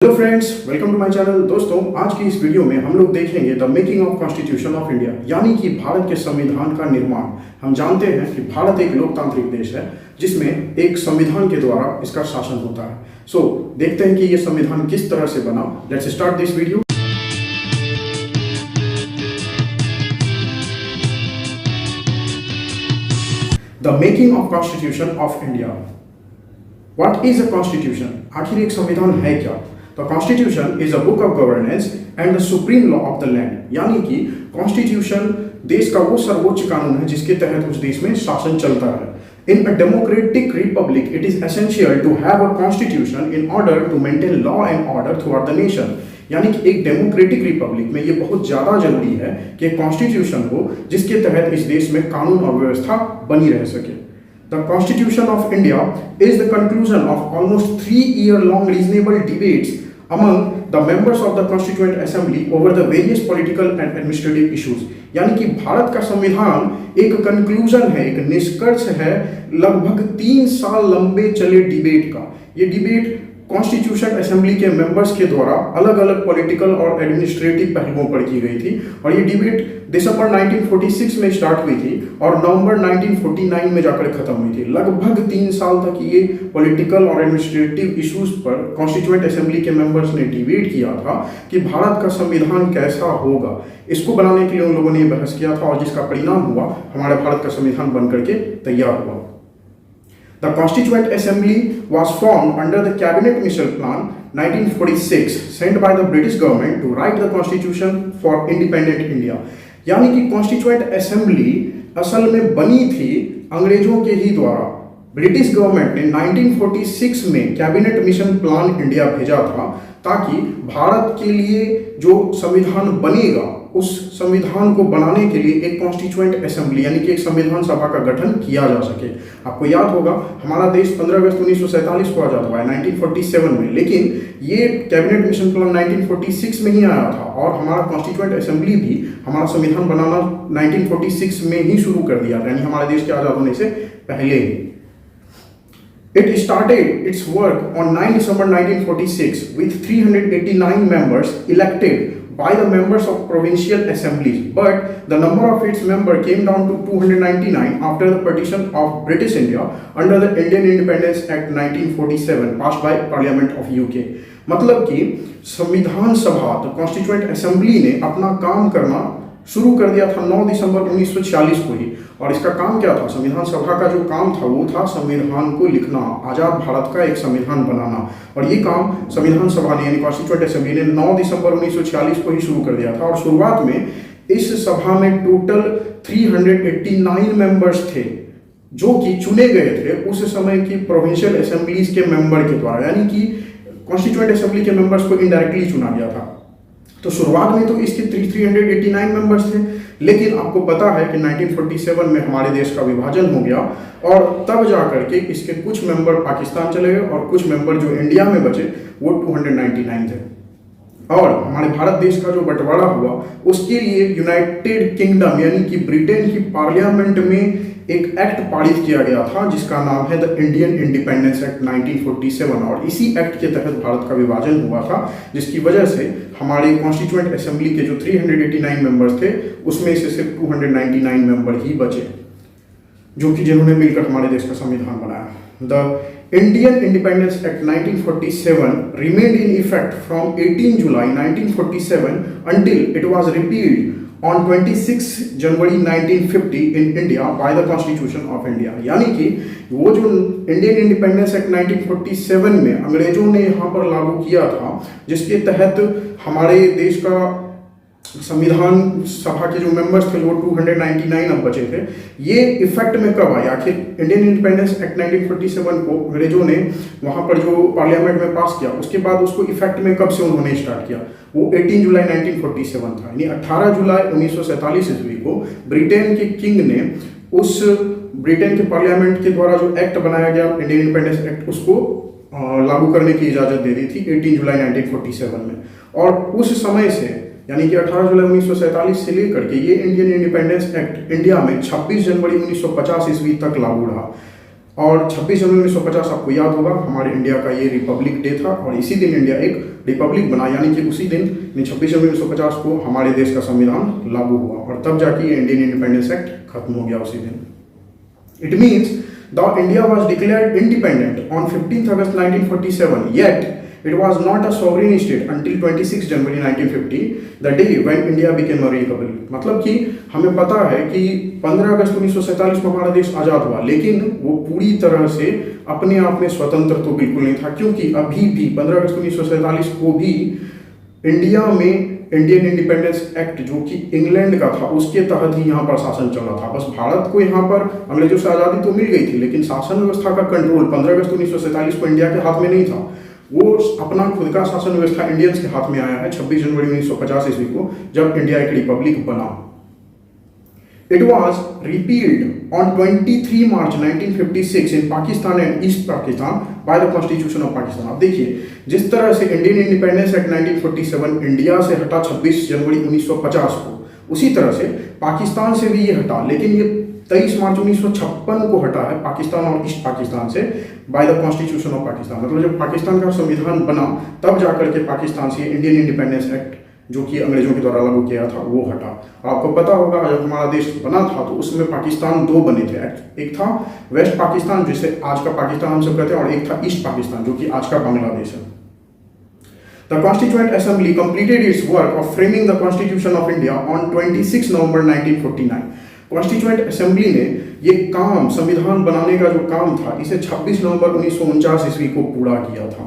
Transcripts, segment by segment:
Hello friends, welcome to my channel. दोस्तों, आज की इस वीडियो में हम लोग देखेंगे the making of constitution of India, यानी कि भारत के संविधान का निर्माण। हम जानते हैं कि भारत एक लोकतांत्रिक देश है जिसमें एक संविधान के द्वारा इसका शासन होता है। सो देखते हैं कि ये संविधान किस तरह से बना। Let's start this video. The making of constitution of India. What is a constitution? आखिर एक संविधान है क्या? The Constitution is a book of governance and the supreme law of the land। यानी कि कॉन्स्टिट्यूशन देश का वो सर्वोच्च कानून है जिसके तहत उस देश में शासन चलता है। In a democratic republic, it is essential to have a constitution in order to maintain law and order throughout the nation। यानी कि एक डेमोक्रेटिक रिपब्लिक में ये बहुत ज्यादा जरूरी है कि कॉन्स्टिट्यूशन हो जिसके तहत इस देश में कानून और व्यवस्था बनी रह सके। The Constitution of India is the conclusion of almost 3-year-long reasonable debates among the members of the Constituent Assembly over the various political and administrative issues। यानी कि भारत का संविधान एक कंक्लूजन है, एक निष्कर्ष है लगभग 3 साल लंबे चले डिबेट का। ये डिबेट कॉन्स्टिट्यूशन असेंबली के मेंबर्स के द्वारा अलग अलग पॉलिटिकल और एडमिनिस्ट्रेटिव पहलुओं पर की गई थी और ये डिबेट दिसंबर 1946 में स्टार्ट हुई थी और नवंबर 1949 में जाकर खत्म हुई थी। लगभग 3 साल तक ये पॉलिटिकल और एडमिनिस्ट्रेटिव इश्यूज पर कॉन्स्टिट्यूएंट असेंबली के मेंबर्स ने डिबेट किया था कि भारत का संविधान कैसा होगा। इसको बनाने के लिए उन लोगों ने बहस किया था और जिसका परिणाम हुआ हमारे भारत का संविधान बन करके तैयार हुआ। The Constituent Assembly was formed under the Cabinet Mission Plan 1946 sent by the British government to write the Constitution for Independent India। यानी कि Constituent Assembly असल में बनी थी अंग्रेजों के ही द्वारा। ब्रिटिश गवर्नमेंट ने 1946 में कैबिनेट मिशन प्लान इंडिया भेजा था ताकि भारत के लिए जो संविधान बनेगा उस संविधान को बनाने के लिए एक कॉन्स्टिट्यूएंट असेंबली यानी कि एक संविधान सभा का गठन किया जा सके। आपको याद होगा हमारा देश 15 अगस्त 1947 को आजाद हुआ है 1947 में, लेकिन ये कैबिनेट मिशन प्लान 1946 में ही आया था और हमारा कॉन्स्टिट्यूएंट असेंबली भी हमारा संविधान बनाना 1946 में ही शुरू कर दिया था, यानी हमारे देश के आजाद होने से पहले ही। It started its work on 9 December 1946 with 389 members elected by the members of provincial assemblies, but the number of its members came down to 299 after the partition of British India under the Indian Independence Act 1947 passed by Parliament of UK। मतलब कि संविधान सभा तो constituent assembly ने अपना काम करना शुरू कर दिया था 9 दिसंबर 1946 को ही। और इसका काम क्या था? संविधान सभा का जो काम था वो था संविधान को लिखना, आज़ाद भारत का एक संविधान बनाना। और ये काम संविधान सभा ने यानी कॉन्स्टिट्यूएंट असेंबली ने 9 दिसंबर 1946 को ही शुरू कर दिया था। और शुरुआत में इस सभा में टोटल 389 मेंबर्स थे जो कि चुने गए थे उस समय की प्रोविंशियल असेंबलीज के मेंबर के द्वारा, यानी कि कॉन्स्टिट्यूएंट असेंबली के मेंबर्स को इनडायरेक्टली चुना गया था। तो शुरुआत में तो इसके 389 मेंबर्स थे, लेकिन आपको पता है कि 1947 में हमारे देश का विभाजन हो गया और तब जाकर के इसके कुछ मेंबर पाकिस्तान चले गए और कुछ मेंबर जो इंडिया में बचे वो 299 थे। और हमारे भारत देश का जो बंटवारा हुआ उसके लिए यूनाइटेड किंगडम यानी कि ब्रिटेन की पार्लियामेंट में एक एक्ट पारित किया गया था जिसका नाम है द इंडियन इंडिपेंडेंस एक्ट 1947 और इसी एक्ट के तहत भारत का विभाजन हुआ था, जिसकी वजह से हमारे कॉन्स्टिट्यूएंट असेंबली के जो 389 मेंबर्स थे उसमें से सिर्फ 299 मेंबर ही बचे जो कि जिन्होंने मिलकर हमारे देश का संविधान बनाया। The Indian independence act 1947 remained in effect from 18 July 1947 until it was repealed on 26 January 1950 in India by the Constitution of India। यानी कि वो जो इंडियन इंडिपेंडेंस एक्ट 1947 में अंग्रेजों ने यहाँ पर लागू किया था जिसके तहत हमारे देश का संविधान सभा के जो मेंबर्स थे वो 299 अब बचे थे, ये इफेक्ट में कब आया? आखिर इंडियन इंडिपेंडेंस एक्ट 1947 को अंग्रेजों ने वहाँ पर जो पार्लियामेंट में पास किया उसके बाद उसको इफेक्ट में कब से उन्होंने स्टार्ट किया? वो 18 जुलाई 1947 था, यानी 18 जुलाई 1947 ईस्वी को ब्रिटेन के किंग ने उस ब्रिटेन के पार्लियामेंट के द्वारा जो एक्ट बनाया गया इंडियन इंडिपेंडेंस एक्ट उसको लागू करने की इजाज़त दे दी थी 18 जुलाई 1947 में। और उस समय से यानी कि 18 जुलाई 1947 से लेकर के ये इंडियन इंडिपेंडेंस एक्ट इंडिया में 26 जनवरी 1950 ईस्वी तक लागू रहा। और 26 जनवरी 1950 आपको याद होगा हमारे इंडिया का ये रिपब्लिक डे था, और इसी दिन इंडिया एक रिपब्लिक बना, यानी कि उसी दिन 26 जनवरी 1950 को हमारे देश का संविधान लागू हुआ, और तब जाके इंडियन इंडिपेंडेंस एक्ट खत्म हो गया उसी दिन। It means the India was declared independent on 15 August 1947, yet it was not a sovereign state until 26 January 1950, the day when India became a republic। मतलब कि हमें पता है कि 15 अगस्त 1947 को हमारा देश आज़ाद हुआ, लेकिन वो पूरी तरह से अपने आप में स्वतंत्र तो बिल्कुल नहीं था, क्योंकि अभी भी 15 अगस्त 1947 को भी इंडिया में इंडियन इंडिपेंडेंस एक्ट जो कि इंग्लैंड का था उसके तहत ही यहाँ पर शासन चल रहा था। बस भारत को यहाँ पर अंग्रेजों से आज़ादी तो मिल गई थी, लेकिन शासन व्यवस्था का कंट्रोल 15 अगस्त 1947 को इंडिया के हाथ में नहीं था। वो अपना खुद का शासन व्यवस्था इंडियंस के हाथ में आया है 26 जनवरी 1950 ईस्वी को, जब इंडिया एक रिपब्लिक बना। It was repealed on 23 March 1956 in Pakistan and east Pakistan by the constitution of Pakistan. अब देखिए, जिस तरह से इंडियन इंडिपेंडेंस एक्ट 1947 इंडिया से हटा 26 जनवरी 1950 को, उसी तरह से पाकिस्तान से भी ये हटा, लेकिन ये 23 मार्च 1956 को हटा है पाकिस्तान और ईस्ट पाकिस्तान से by the constitution of Pakistan. मतलब जब पाकिस्तान का संविधान बना तब जाकर के पाकिस्तान से इंडियन इंडिपेंडेंस एक्ट जो कि अंग्रेजों के द्वारा लागू किया था वो हटा। और आपको पता होगा जब हमारा देश बना था तो उसमें पाकिस्तान दो बने थे, एक था वेस्ट पाकिस्तान जिसे आज का पाकिस्तान हम सब कहते हैं, और एक था ईस्ट पाकिस्तान जो कि आज का बांग्लादेश है। The Constituent Assembly completed its work of framing the Constitution of India on 26 November 1949। Constituent assembly ने ये काम, संविधान बनाने का जो काम था, इसे 26 नवंबर 1949 ईस्वी को पूरा किया था।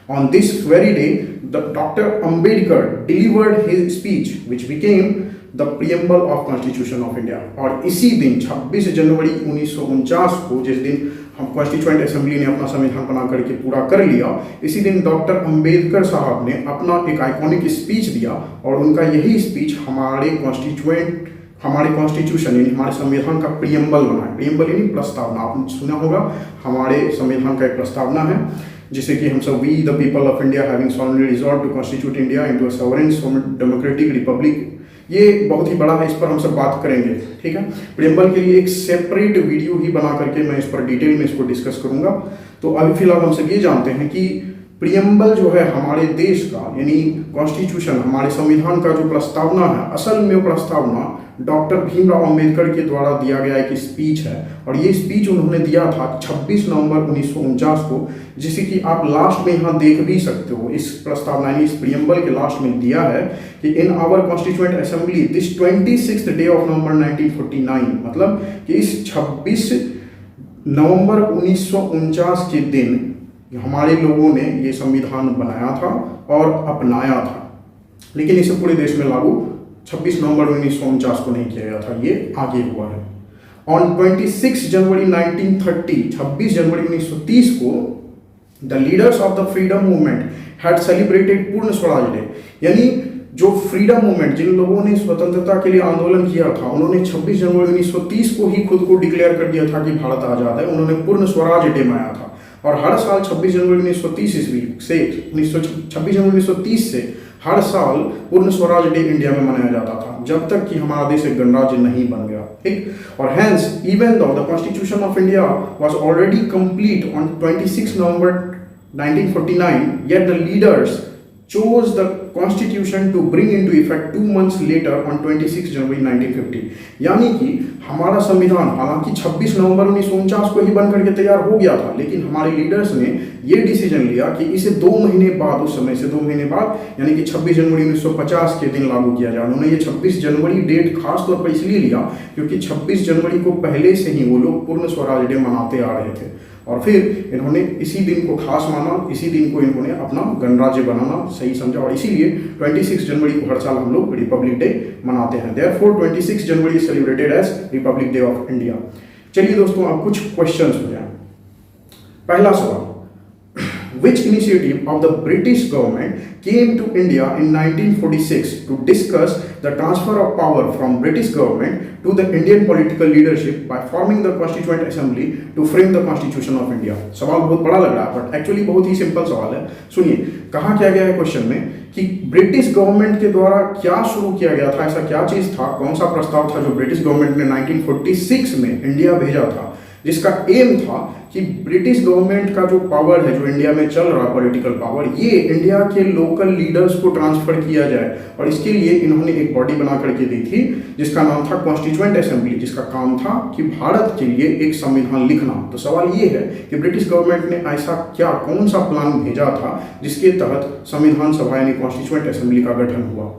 On this very day, Dr. Ambedkar delivered his speech, which became the preamble of Constitution of India। और इसी दिन 26 जनवरी 1949 को, जिस दिन हम कॉन्स्टिट्यूएंट असेंबली ने अपना संविधान बना करके पूरा कर लिया, इसी दिन डॉक्टर अंबेडकर साहब ने अपना एक आइकॉनिक स्पीच दिया, और उनका यही स्पीच हमारे कॉन्स्टिट्यूशन यानी हमारे संविधान का प्रियम्बल बना है। प्रियम्बल यानी प्रस्तावना, आपने सुना होगा, हमारे संविधान का एक प्रस्तावना है जिसे कि हम सब we the people of India having solemnly resolve to constitute India into a sovereign democratic republic. ये बहुत ही बड़ा है, इस पर हम सब बात करेंगे, ठीक है। प्रियम्बल के लिए एक सेपरेट वीडियो ही बना करके मैं इस पर डिटेल में इसको डिस्कस करूंगा। तो अभी फिलहाल हम सब ये जानते हैं कि प्रियम्बल जो है हमारे देश का यानी कॉन्स्टिट्यूशन, हमारे संविधान का जो प्रस्तावना है, असल में वो प्रस्तावना डॉक्टर भीमराव अंबेडकर के द्वारा दिया गया एक स्पीच है, और ये स्पीच उन्होंने दिया था 26 नवंबर 1949 को, जिसे कि आप लास्ट में यहाँ देख भी सकते हो। इस प्रस्तावना यानी इस प्रियम्बल के लास्ट में दिया है कि in our constituent assembly this 26th day of November 1949, मतलब कि इस 26 नवंबर 1949 के दिन हमारे लोगों ने ये संविधान बनाया था और अपनाया था, लेकिन इसे पूरे देश में लागू 26 नवंबर 1949 को नहीं किया गया था, ये आगे हुआ है। ऑन 26 जनवरी 1930, 26 जनवरी 1930 को the leaders of the freedom movement had celebrated पूर्ण स्वराज डे, यानी जो फ्रीडम मूवमेंट, जिन लोगों ने स्वतंत्रता के लिए आंदोलन किया था, उन्होंने 26 जनवरी 1930 को ही खुद को डिक्लेयर कर दिया था कि भारत आजाद है। उन्होंने पूर्ण स्वराज डे मनाया था, और हर साल 26 जनवरी 1930 ईस्वी से 26 जनवरी 1930 से हर साल पूर्ण स्वराज डे इंडिया में मनाया जाता था, जब तक कि हमारा देश एक गणराज्य नहीं बन गया, ठीक। और hence even though the constitution of India was already complete on 26 November 1949, yet the leaders chose the constitution to bring into effect 2 months later on 26 जनवरी 1950। यानी कि हमारा संविधान हालांकि 26 नवंबर 1949 को ही बन करके तैयार हो गया था, लेकिन हमारे लीडर्स ने ये डिसीजन लिया कि इसे 2 महीने बाद, उस समय से 2 महीने बाद, यानी कि 26 जनवरी 1950 के दिन लागू किया जाए। उन्होंने ये 26 जनवरी डेट खास तौर पर इसलिए लिया क्योंकि 26 जनवरी को पहले से ही वो लोग पूर्ण स्वराज डे मनाते आ रहे थे, और फिर इन्होंने इसी दिन को खास माना, इसी दिन को इन्होंने अपना गणराज्य बनाना सही समझा, और इसीलिए 26 जनवरी को हर साल हम लोग रिपब्लिक डे मनाते हैं। Therefore 26 January is celebrated as republic day of India. चलिए दोस्तों, अब कुछ क्वेश्चंस हो जाए। पहला सवाल, which initiative of the British government came to India in 1946 to discuss the transfer of power from British government to the Indian political leadership by forming the Constituent Assembly to frame the Constitution of India। सवाल बहुत बड़ा लग रहा है, but actually बहुत ही simple सवाल है। सुनिए, कहा क्या गया है क्वेश्चन में कि ब्रिटिश गवर्नमेंट के द्वारा क्या शुरू किया गया था, ऐसा क्या चीज था, कौन सा प्रस्ताव था जो ब्रिटिश गवर्नमेंट ने 1946 में इंडिया भेजा था, जिसका एम था कि ब्रिटिश गवर्नमेंट का जो पावर है, जो इंडिया में चल रहा पॉलिटिकल पावर, ये इंडिया के लोकल लीडर्स को ट्रांसफर किया जाए। और इसके लिए इन्होंने एक बॉडी बना करके दी थी जिसका नाम था कॉन्स्टिट्यूएंट असेंबली, जिसका काम था कि भारत के लिए एक संविधान लिखना। तो सवाल ये है कि ब्रिटिश गवर्नमेंट ने ऐसा क्या, कौन सा प्लान भेजा था जिसके तहत संविधान सभा यानी कॉन्स्टिट्यूएंट असेंबली का गठन हुआ।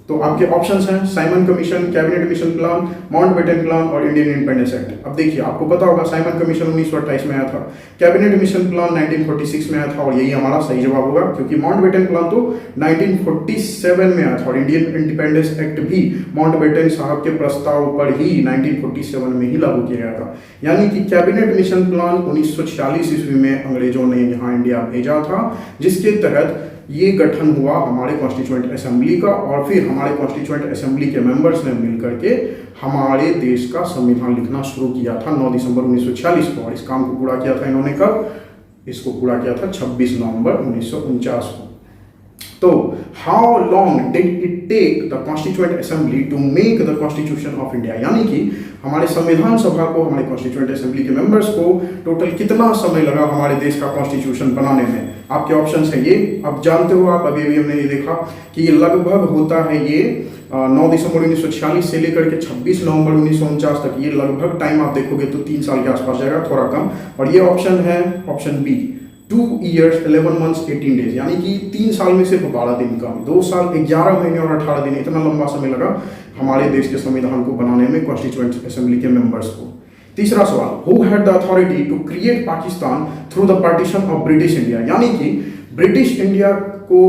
तो आपके ऑप्शंस हैं Simon commission, cabinet mission plan, Mountbatten plan और इंडियन इंडिपेंडेंस एक्ट। अब देखिए, आपको पता होगा साइमन कमीशन 1928 में आया था, कैबिनेट मिशन प्लान 1946 में आया था, और यही हमारा सही जवाब होगा क्योंकि माउंटबेटन प्लान तो 1947 में आया था, और इंडियन इंडिपेंडेंस एक्ट भी माउंटबेटन साहब के प्रस्ताव पर ही 1947 में ही लागू किया गया था। यानी कि कैबिनेट मिशन प्लान 1946 ईस्वी में अंग्रेजों ने यहाँ इंडिया भेजा था, जिसके तहत ये गठन हुआ हमारे कॉन्स्टिट्यूएंट असेंबली का, और फिर हमारे कॉन्स्टिट्यूएंट असेंबली के मेंबर्स ने मिलकर के हमारे देश का संविधान लिखना शुरू किया था 9 दिसंबर 1946 को। और इस काम को पूरा किया था इन्होंने कब? इसको पूरा किया था 26 नवंबर 1949 को। तो how long did it take the constituent assembly to make the constitution of India, यानी कि हमारे संविधान सभा को, हमारे कॉन्स्टिट्यूएंट असेंबली के मेंबर्स को टोटल कितना समय लगा हमारे देश का कॉन्स्टिट्यूशन बनाने में? आपके ऑप्शंस है ये। अब जानते हो आप, अभी हमने ये देखा कि ये लगभग होता है ये 9 दिसंबर 1946 से लेकर के 26 नवंबर 1949 तक, ये लगभग टाइम आप देखोगे तो 3 साल के आसपास जाएगा, थोड़ा कम। और ये ऑप्शन है option B, 2 years 11 months 18 days, यानी कि 3 साल में सिर्फ 12 दिन कम, 2 साल 11 महीने और 18 दिन, इतना लंबा समय लगा हमारे देश के संविधान को बनाने में कॉन्स्टिट्यूएंट असेंबली के मेंबर्स को। तीसरा सवाल, who had the authority to create Pakistan through the partition of British India, यानी कि ब्रिटिश इंडिया को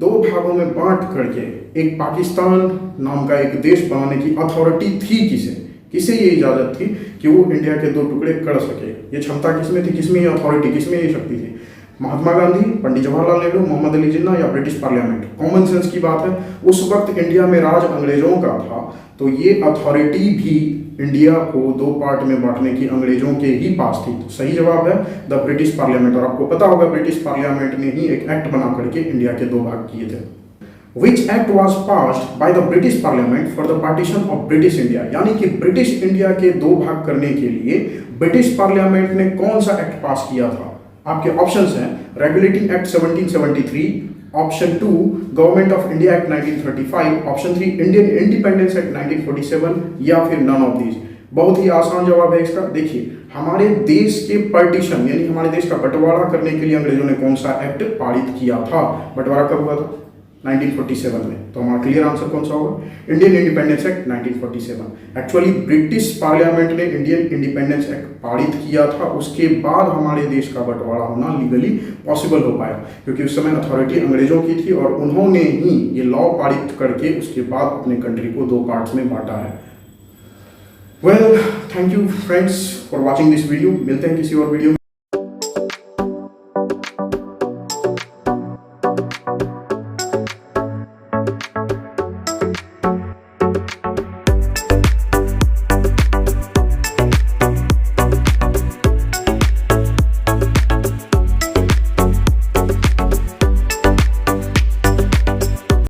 2 भागों में बांट करके एक पाकिस्तान नाम का एक देश बनाने की अथॉरिटी थी किसे ये इजाजत थी कि वो इंडिया के 2 टुकड़े कर सके? ये क्षमता किसमें थी, किसमें ये अथॉरिटी, किसमें ये शक्ति थी? महात्मा गांधी, पंडित जवाहरलाल नेहरू, मोहम्मद अली जिन्ना या ब्रिटिश पार्लियामेंट? कॉमन सेंस की बात है, उस वक्त इंडिया में राज अंग्रेजों का था, तो ये अथॉरिटी भी इंडिया को 2 पार्ट में बांटने की अंग्रेजों के ही पास थी। तो सही जवाब है द ब्रिटिश पार्लियामेंट। और आपको पता होगा ब्रिटिश पार्लियामेंट ने ही एक एक्ट बना करके इंडिया के 2 भाग किए थे। Which act was passed by the British Parliament for the partition of British India, यानी कि ब्रिटिश इंडिया के 2 भाग करने के लिए ब्रिटिश पार्लियामेंट ने कौन सा एक्ट पास किया था? आपके ऑप्शंस हैं regulating act 1773, option 2 government of India act 1935, option 3 Indian independence act 1947, या फिर नन ऑफ दीज। बहुत ही आसान जवाब है इसका। देखिए, हमारे देश के पार्टीशन यानी हमारे देश का बंटवारा करने के लिए अंग्रेजों ने कौन सा एक्ट पारित किया था? बंटवारा कब हुआ था? 1947 में। तो हमारा क्लियर आंसर कौन सा होगा? Indian independence act 1947। Actually British parliament ने इंडियन इंडिपेंडेंस एक्ट पारित किया था, उसके बाद हमारे देश का बंटवारा होना लीगली पॉसिबल हो पाया, क्योंकि उस समय अथॉरिटी अंग्रेजों की थी और उन्होंने ही ये लॉ पारित करके उसके बाद अपने कंट्री को 2 पार्ट्स में बांटा है। Well, thank you friends for watching this video. मिलते हैं किसी और वीडियो में।